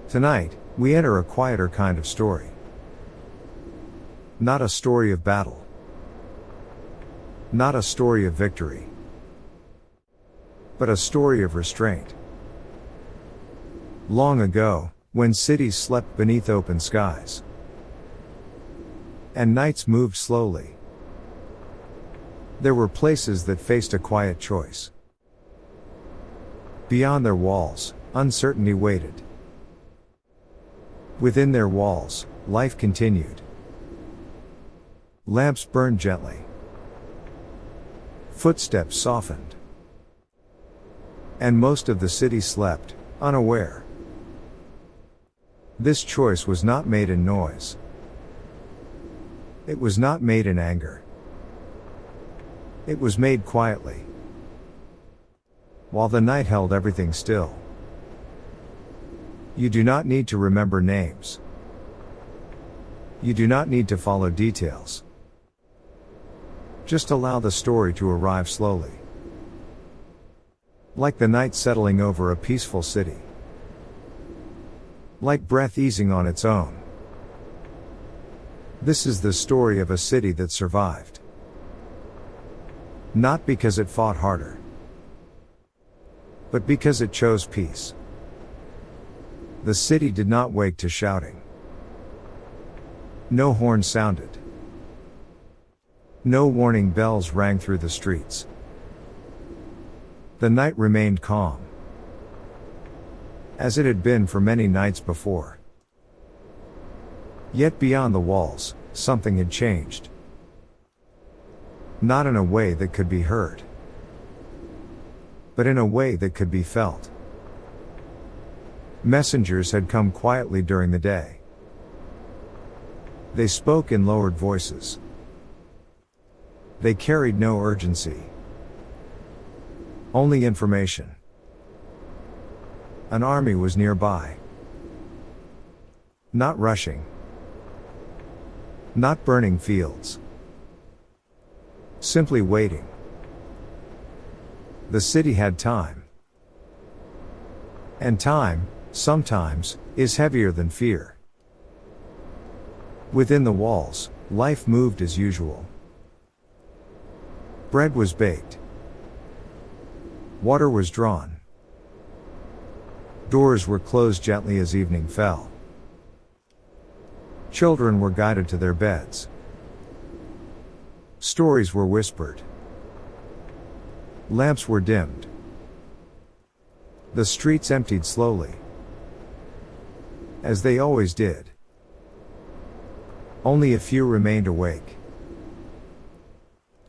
Tonight, we enter a quieter kind of story. Not a story of battle. Not a story of victory. But a story of restraint. Long ago, when cities slept beneath open skies, and nights moved slowly, there were places that faced a quiet choice. Beyond their walls, uncertainty waited. Within their walls, life continued. Lamps burned gently. Footsteps softened. And most of the city slept, unaware. This choice was not made in noise. It was not made in anger. It was made quietly. While the night held everything still. You do not need to remember names. You do not need to follow details. Just allow the story to arrive slowly. Like the night settling over a peaceful city. Like breath easing on its own. This is the story of a city that survived. Not because it fought harder, but because it chose peace. The city did not wake to shouting. No horn sounded. No warning bells rang through the streets. The night remained calm, as it had been for many nights before. Yet beyond the walls, something had changed. Not in a way that could be heard, but in a way that could be felt. Messengers had come quietly during the day. They spoke in lowered voices. They carried no urgency. Only information. An army was nearby. Not rushing. Not burning fields. Simply waiting. The city had time. And time, sometimes, is heavier than fear. Within the walls, life moved as usual. Bread was baked. Water was drawn. Doors were closed gently as evening fell. Children were guided to their beds. Stories were whispered. Lamps were dimmed. The streets emptied slowly, as they always did. Only a few remained awake.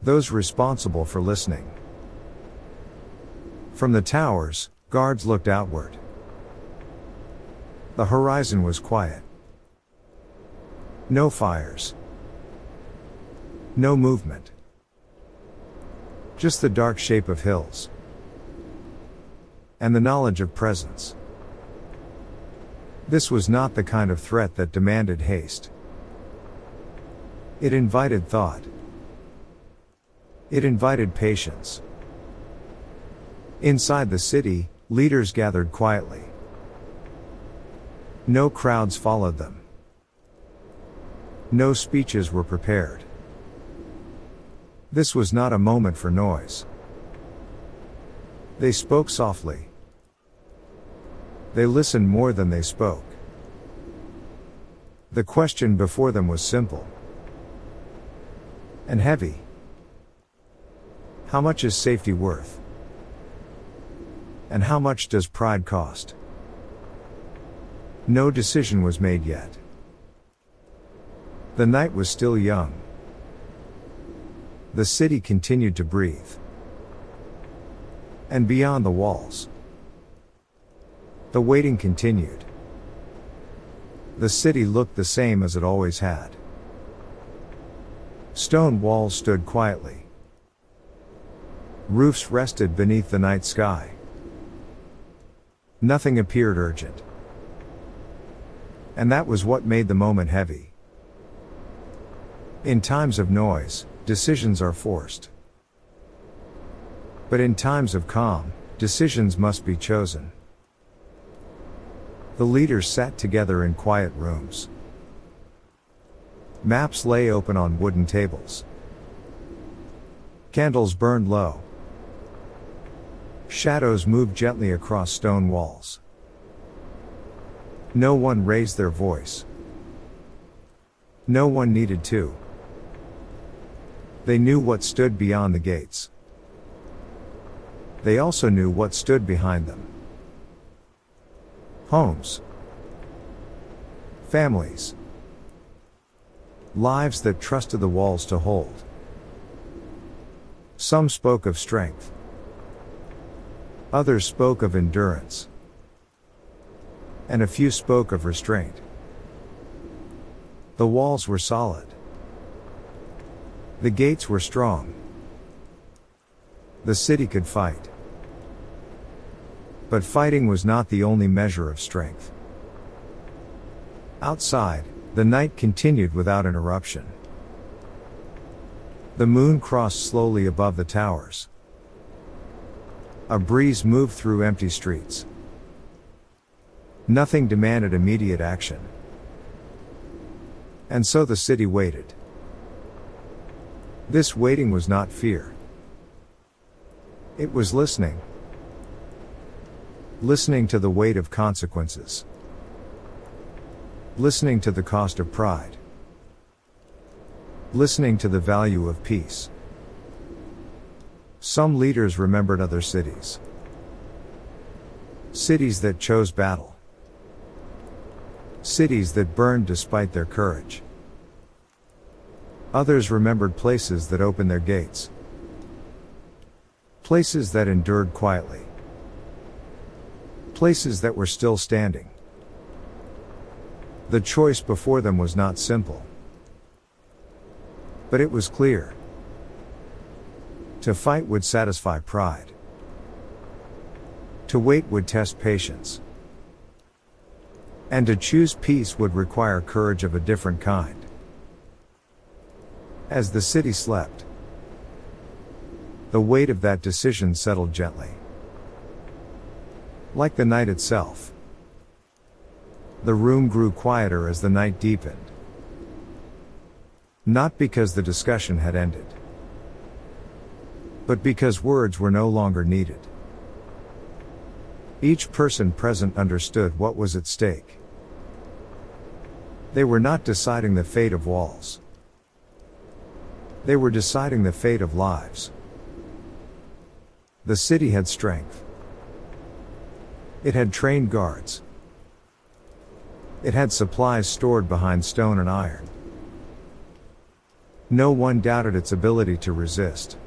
Those responsible for listening. From the towers, guards looked outward. The horizon was quiet. No fires. No movement. Just the dark shape of hills. And the knowledge of presence. This was not the kind of threat that demanded haste. It invited thought. It invited patience. Inside the city, leaders gathered quietly. No crowds followed them. No speeches were prepared. This was not a moment for noise. They spoke softly. They listened more than they spoke. The question before them was simple and heavy. How much is safety worth? And how much does pride cost? No decision was made yet. The night was still young. The city continued to breathe. And beyond the walls, the waiting continued. The city looked the same as it always had. Stone walls stood quietly. Roofs rested beneath the night sky. Nothing appeared urgent. And that was what made the moment heavy. In times of noise, decisions are forced. But in times of calm, decisions must be chosen. The leaders sat together in quiet rooms. Maps lay open on wooden tables. Candles burned low. Shadows moved gently across stone walls. No one raised their voice. No one needed to. They knew what stood beyond the gates. They also knew what stood behind them. Homes. Families. Lives that trusted the walls to hold. Some spoke of strength. Others spoke of endurance. And a few spoke of restraint. The walls were solid. The gates were strong. The city could fight. But fighting was not the only measure of strength. Outside, the night continued without interruption. The moon crossed slowly above the towers. A breeze moved through empty streets. Nothing demanded immediate action. And so the city waited. This waiting was not fear. It was listening. Listening to the weight of consequences. Listening to the cost of pride. Listening to the value of peace. Some leaders remembered other cities. Cities that chose battle. Cities that burned despite their courage. Others remembered places that opened their gates. Places that endured quietly. Places that were still standing. The choice before them was not simple. But it was clear. To fight would satisfy pride. To wait would test patience. And to choose peace would require courage of a different kind. As the city slept, the weight of that decision settled gently. Like the night itself. The room grew quieter as the night deepened. Not because the discussion had ended, but because words were no longer needed. Each person present understood what was at stake. They were not deciding the fate of walls. They were deciding the fate of lives. The city had strength. It had trained guards. It had supplies stored behind stone and iron. No one doubted its ability to resist.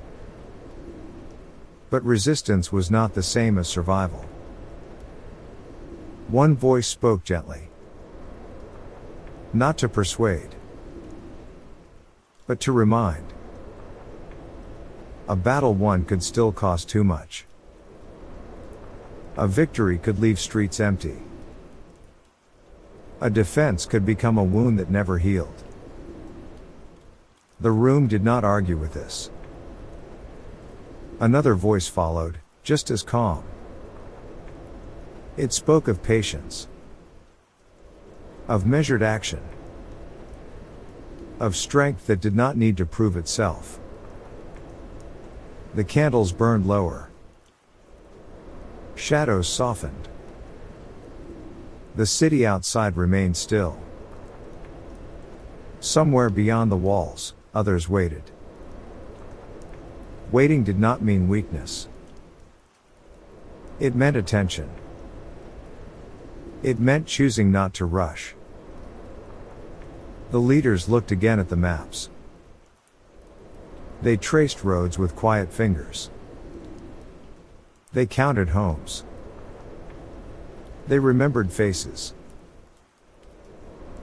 But resistance was not the same as survival. One voice spoke gently. Not to persuade, but to remind. A battle won could still cost too much. A victory could leave streets empty. A defense could become a wound that never healed. The room did not argue with this. Another voice followed, just as calm. It spoke of patience. Of measured action. Of strength that did not need to prove itself. The candles burned lower. Shadows softened. The city outside remained still. Somewhere beyond the walls, others waited. Waiting did not mean weakness. It meant attention. It meant choosing not to rush. The leaders looked again at the maps. They traced roads with quiet fingers. They counted homes. They remembered faces.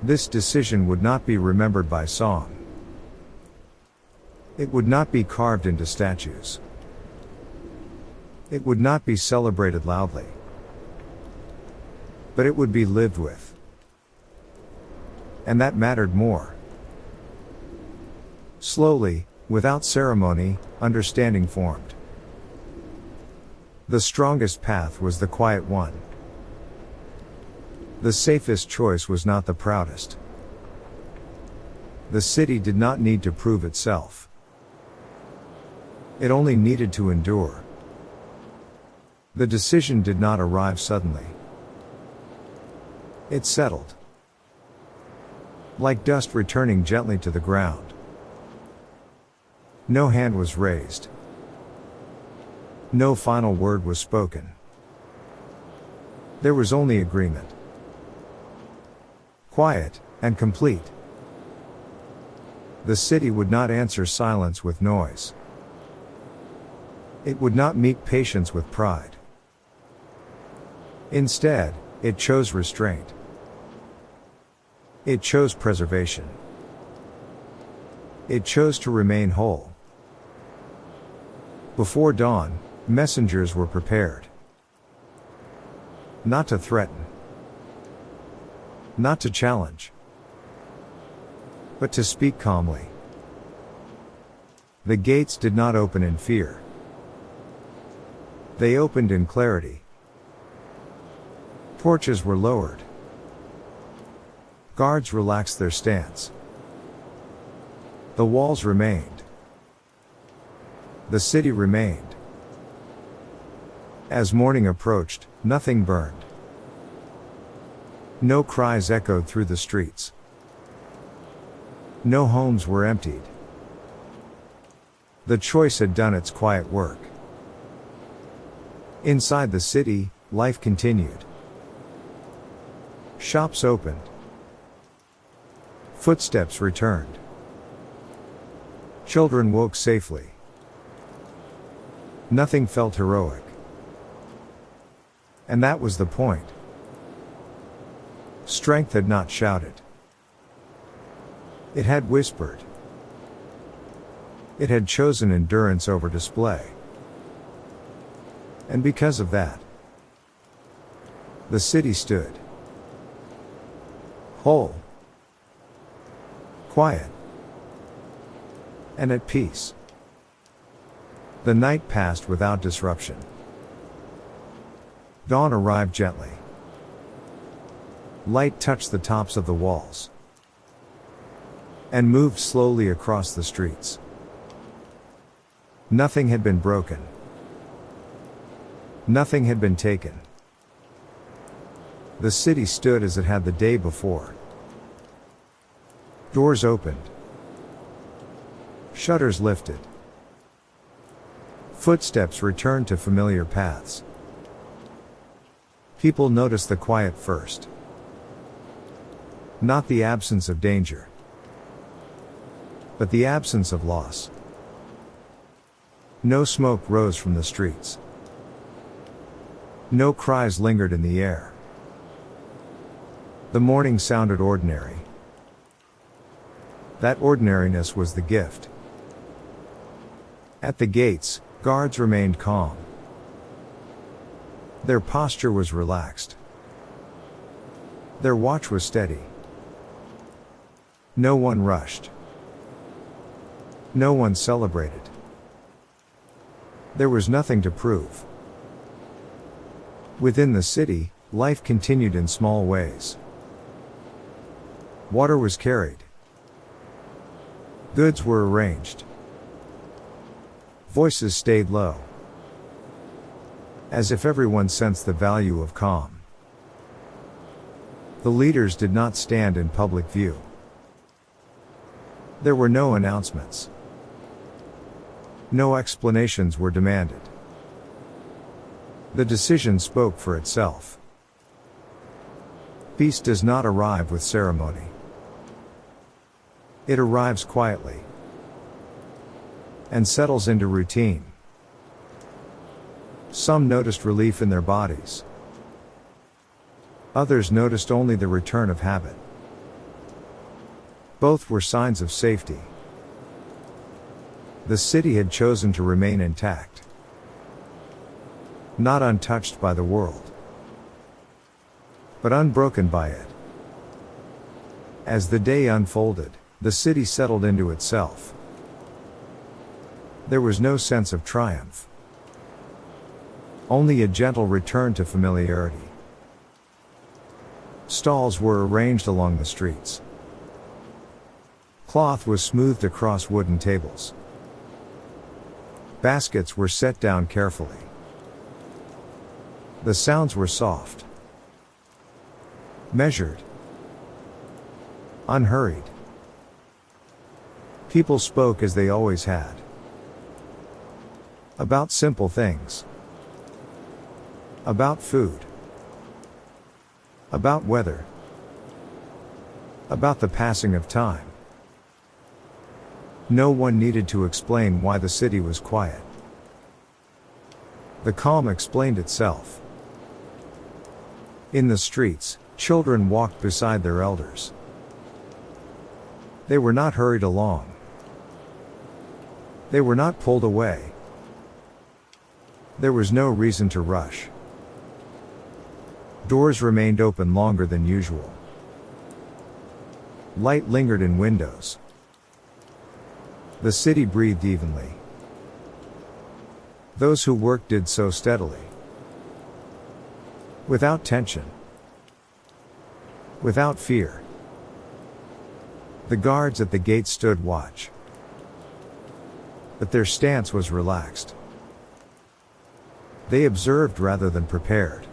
This decision would not be remembered by song. It would not be carved into statues. It would not be celebrated loudly. But it would be lived with. And that mattered more. Slowly, without ceremony, understanding formed. The strongest path was the quiet one. The safest choice was not the proudest. The city did not need to prove itself. It only needed to endure. The decision did not arrive suddenly. It settled. Like dust returning gently to the ground. No hand was raised. No final word was spoken. There was only agreement. Quiet, and complete. The city would not answer silence with noise. It would not meet patience with pride. Instead, it chose restraint. It chose preservation. It chose to remain whole. Before dawn, messengers were prepared. Not to threaten. Not to challenge. But to speak calmly. The gates did not open in fear. They opened in clarity. Torches were lowered. Guards relaxed their stance. The walls remained. The city remained. As morning approached, nothing burned. No cries echoed through the streets. No homes were emptied. The choice had done its quiet work. Inside the city, life continued. Shops opened. Footsteps returned. Children woke safely. Nothing felt heroic. And that was the point. Strength had not shouted. It had whispered. It had chosen endurance over display. And because of that, the city stood. Whole. Quiet. And at peace. The night passed without disruption. Dawn arrived gently. Light touched the tops of the walls. And moved slowly across the streets. Nothing had been broken. Nothing had been taken. The city stood as it had the day before. Doors opened. Shutters lifted. Footsteps returned to familiar paths. People noticed the quiet first. Not the absence of danger, but the absence of loss. No smoke rose from the streets. No cries lingered in the air. The morning sounded ordinary. That ordinariness was the gift. At the gates, guards remained calm. Their posture was relaxed. Their watch was steady. No one rushed. No one celebrated. There was nothing to prove. Within the city, life continued in small ways. Water was carried. Goods were arranged. Voices stayed low. As if everyone sensed the value of calm. The leaders did not stand in public view. There were no announcements. No explanations were demanded. The decision spoke for itself. Peace does not arrive with ceremony. It arrives quietly. And settles into routine. Some noticed relief in their bodies. Others noticed only the return of habit. Both were signs of safety. The city had chosen to remain intact. Not untouched by the world, but unbroken by it. As the day unfolded, the city settled into itself. There was no sense of triumph. Only a gentle return to familiarity. Stalls were arranged along the streets. Cloth was smoothed across wooden tables. Baskets were set down carefully. The sounds were soft, measured, unhurried. People spoke as they always had. About simple things. About food. About weather. About the passing of time. No one needed to explain why the city was quiet. The calm explained itself. In the streets, children walked beside their elders. They were not hurried along. They were not pulled away. There was no reason to rush. Doors remained open longer than usual. Light lingered in windows. The city breathed evenly. Those who worked did so steadily. Without tension. Without fear. The guards at the gate stood watch. But their stance was relaxed. They observed rather than prepared.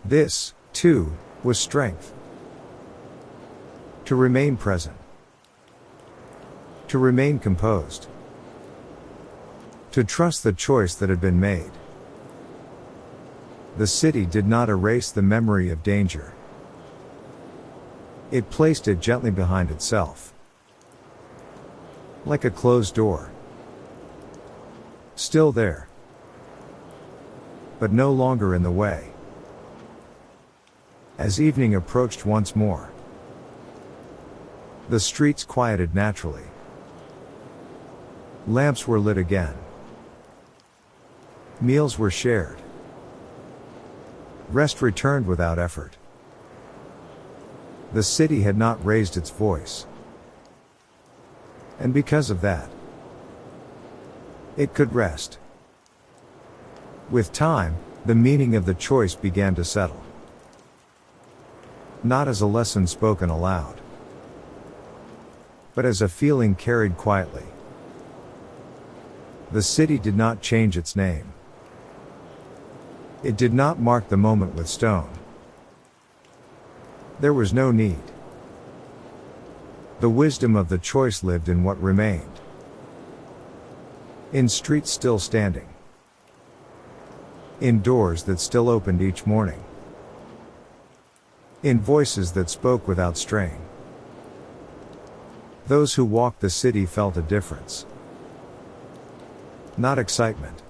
This, too, was strength. To remain present. To remain composed. To trust the choice that had been made. The city did not erase the memory of danger. It placed it gently behind itself. Like a closed door. Still there. But no longer in the way. As evening approached once more, the streets quieted naturally. Lamps were lit again. Meals were shared. Rest returned without effort. The city had not raised its voice. And because of that, it could rest. With time, the meaning of the choice began to settle. Not as a lesson spoken aloud, but as a feeling carried quietly. The city did not change its name. It did not mark the moment with stone. There was no need. The wisdom of the choice lived in what remained. In streets still standing. In doors that still opened each morning. In voices that spoke without strain. Those who walked the city felt a difference. Not excitement.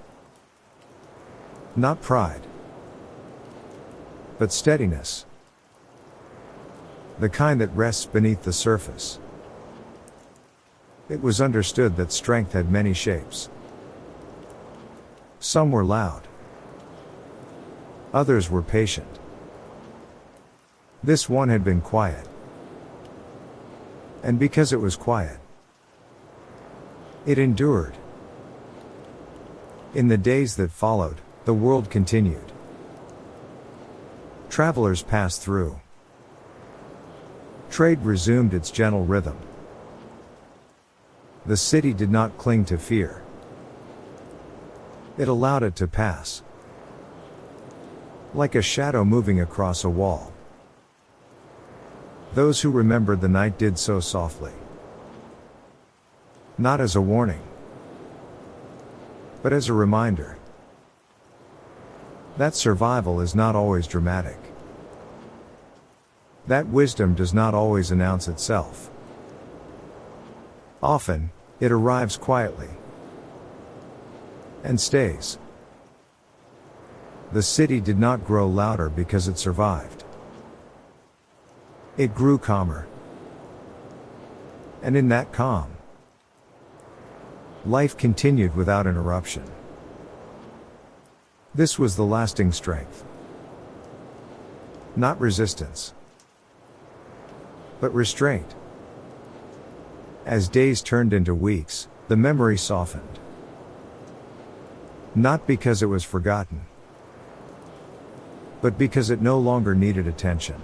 Not pride. But steadiness. The kind that rests beneath the surface. It was understood that strength had many shapes. Some were loud. Others were patient. This one had been quiet. And because it was quiet, it endured. In the days that followed, the world continued. Travelers passed through. Trade resumed its gentle rhythm. The city did not cling to fear. It allowed it to pass. Like a shadow moving across a wall. Those who remembered the night did so softly. Not as a warning, but as a reminder that survival is not always dramatic. That wisdom does not always announce itself. Often, it arrives quietly and stays. The city did not grow louder because it survived. It grew calmer. And in that calm, life continued without interruption. This was the lasting strength. Not resistance, but restraint. As days turned into weeks, the memory softened. Not because it was forgotten, but because it no longer needed attention.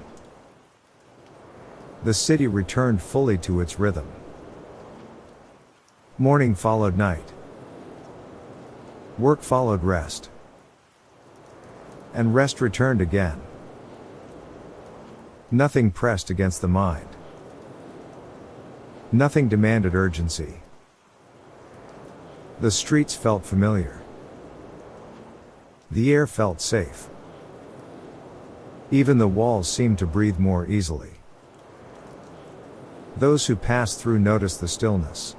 The city returned fully to its rhythm. Morning followed night. Work followed rest. And rest returned again. Nothing pressed against the mind. Nothing demanded urgency. The streets felt familiar. The air felt safe. Even the walls seemed to breathe more easily. Those who passed through noticed the stillness.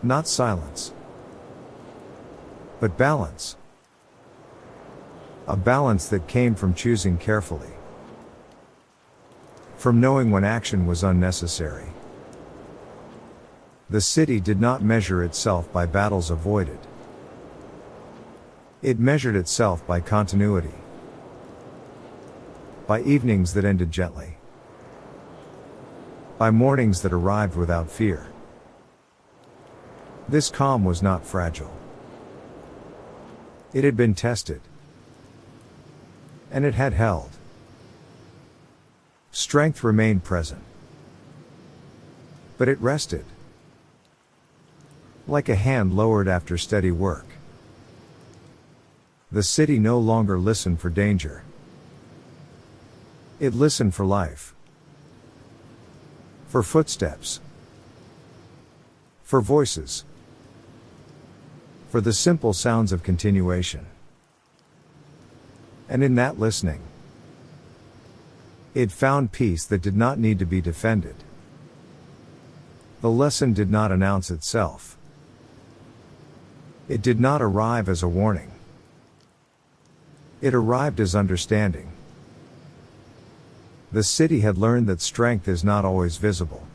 Not silence, but balance. A balance that came from choosing carefully. From knowing when action was unnecessary. The city did not measure itself by battles avoided. It measured itself by continuity. By evenings that ended gently. By mornings that arrived without fear. This calm was not fragile. It had been tested. And it had held. Strength remained present. But it rested. Like a hand lowered after steady work. The city no longer listened for danger. It listened for life. For footsteps. For voices. For the simple sounds of continuation. And in that listening, it found peace that did not need to be defended. The lesson did not announce itself. It did not arrive as a warning. It arrived as understanding. The city had learned that strength is not always visible.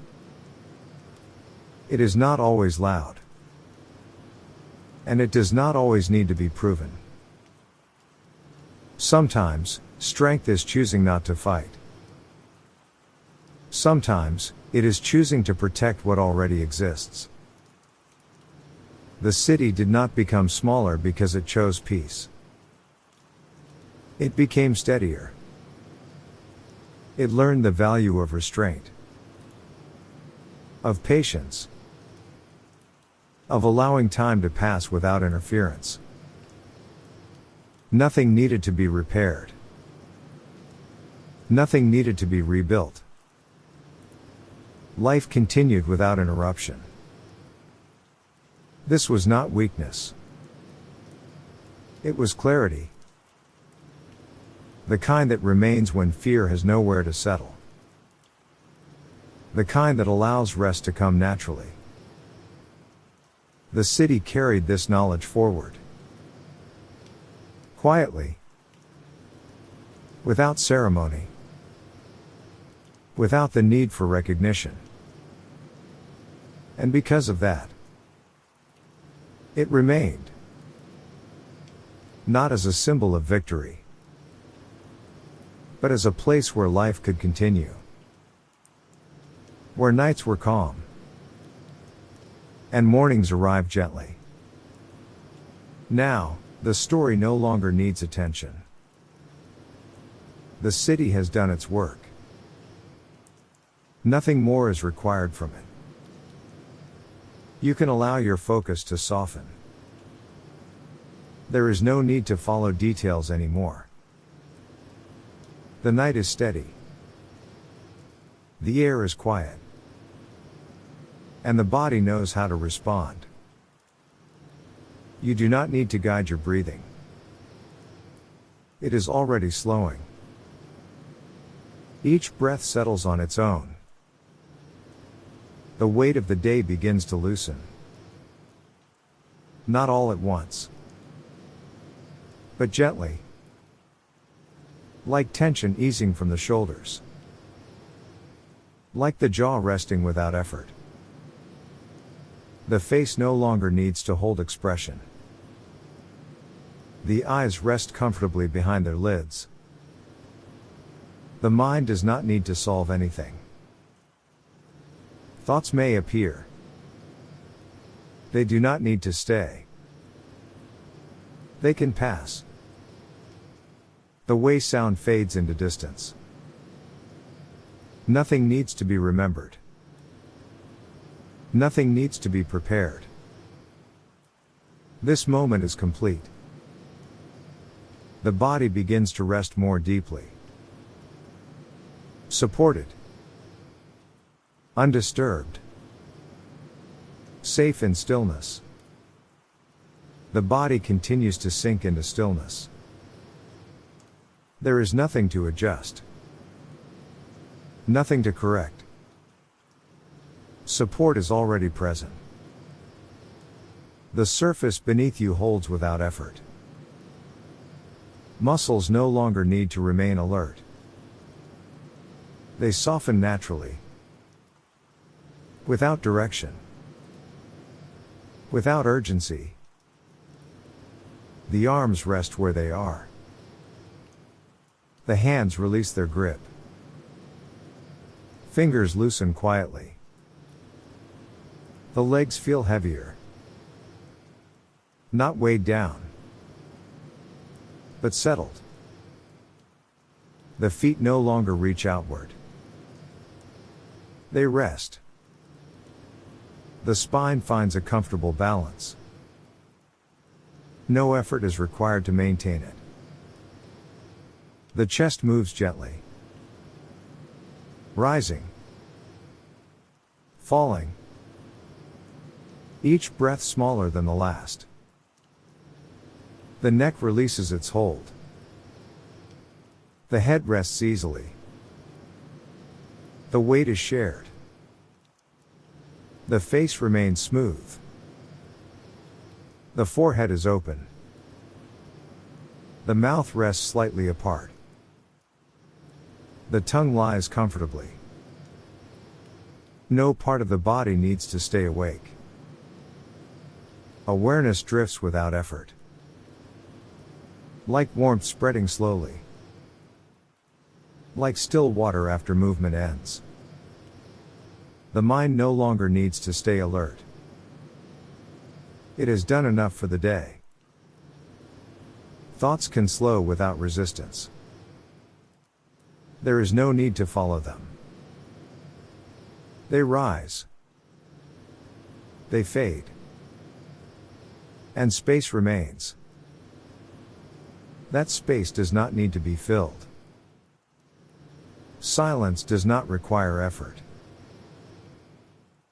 It is not always loud. And it does not always need to be proven. Sometimes, strength is choosing not to fight. Sometimes, it is choosing to protect what already exists. The city did not become smaller because it chose peace. It became steadier. It learned the value of restraint. Of patience. Of allowing time to pass without interference. Nothing needed to be repaired. Nothing needed to be rebuilt. Life continued without interruption. This was not weakness. It was clarity. The kind that remains when fear has nowhere to settle. The kind that allows rest to come naturally. The city carried this knowledge forward. Quietly. Without ceremony. Without the need for recognition. And because of that, it remained. Not as a symbol of victory, but as a place where life could continue. Where nights were calm. And mornings arrived gently. Now, the story no longer needs attention. The city has done its work. Nothing more is required from it. You can allow your focus to soften. There is no need to follow details anymore. The night is steady. The air is quiet. And the body knows how to respond. You do not need to guide your breathing. It is already slowing. Each breath settles on its own. The weight of the day begins to loosen. Not all at once, but gently. Like tension easing from the shoulders. Like the jaw resting without effort. The face no longer needs to hold expression. The eyes rest comfortably behind their lids. The mind does not need to solve anything. Thoughts may appear. They do not need to stay. They can pass. The way sound fades into distance. Nothing needs to be remembered. Nothing needs to be prepared. This moment is complete. The body begins to rest more deeply. Supported. Undisturbed. Safe in stillness. The body continues to sink into stillness. There is nothing to adjust. Nothing to correct. Support is already present. The surface beneath you holds without effort. Muscles no longer need to remain alert. They soften naturally. Without direction. Without urgency. The arms rest where they are. The hands release their grip. Fingers loosen quietly. The legs feel heavier. Not weighed down, but settled. The feet no longer reach outward. They rest. The spine finds a comfortable balance. No effort is required to maintain it. The chest moves gently. Rising. Falling. Each breath smaller than the last. The neck releases its hold. The head rests easily. The weight is shared. The face remains smooth. The forehead is open. The mouth rests slightly apart. The tongue lies comfortably. No part of the body needs to stay awake. Awareness drifts without effort. Like warmth spreading slowly. Like still water after movement ends. The mind no longer needs to stay alert. It has done enough for the day. Thoughts can slow without resistance. There is no need to follow them. They rise. They fade. And space remains. That space does not need to be filled. Silence does not require effort.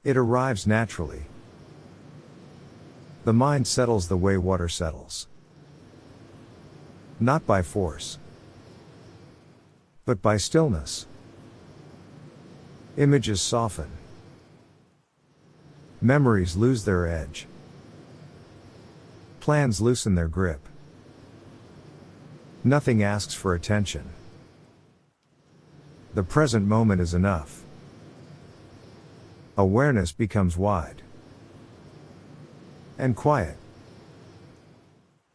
It arrives naturally. The mind settles the way water settles. Not by force, but by stillness. Images soften. Memories lose their edge. Plans loosen their grip. Nothing asks for attention. The present moment is enough. Awareness becomes wide and quiet.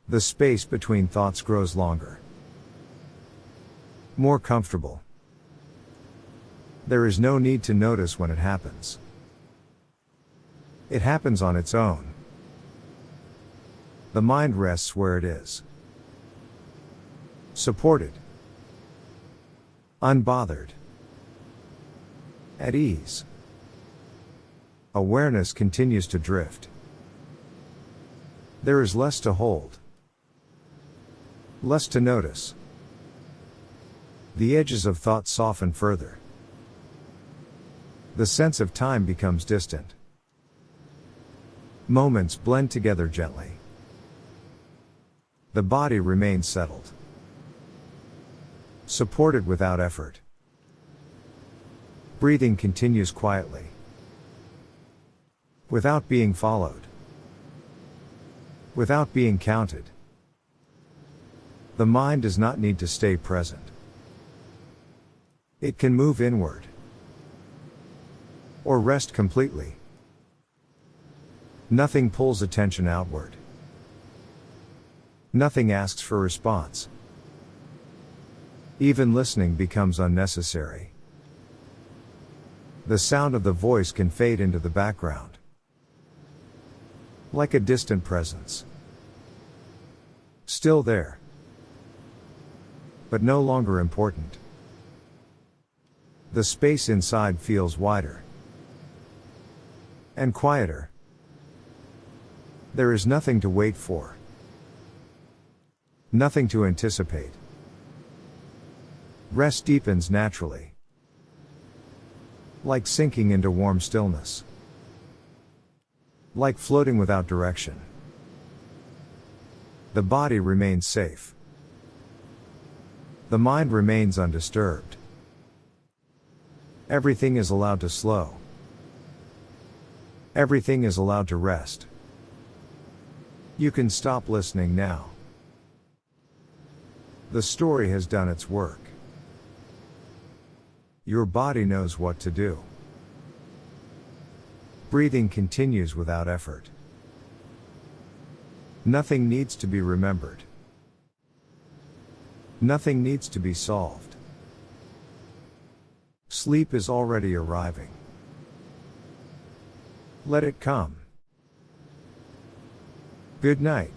The space between thoughts grows longer, more comfortable. There is no need to notice when it happens. It happens on its own. The mind rests where it is. Supported. Unbothered. At ease. Awareness continues to drift. There is less to hold. Less to notice. The edges of thought soften further. The sense of time becomes distant. Moments blend together gently. The body remains settled. Supported without effort. Breathing continues quietly. Without being followed. Without being counted. The mind does not need to stay present. It can move inward. Or rest completely. Nothing pulls attention outward. Nothing asks for response. Even listening becomes unnecessary. The sound of the voice can fade into the background. Like a distant presence. Still there. but no longer important. The space inside feels wider and quieter. There is nothing to wait for, nothing to anticipate. Rest deepens naturally, like sinking into warm stillness, like floating without direction. The body remains safe. The mind remains undisturbed. Everything is allowed to slow. Everything is allowed to rest. You can stop listening now. The story has done its work. Your body knows what to do. Breathing continues without effort. Nothing needs to be remembered. Nothing needs to be solved. Sleep is already arriving. Let it come. Good night.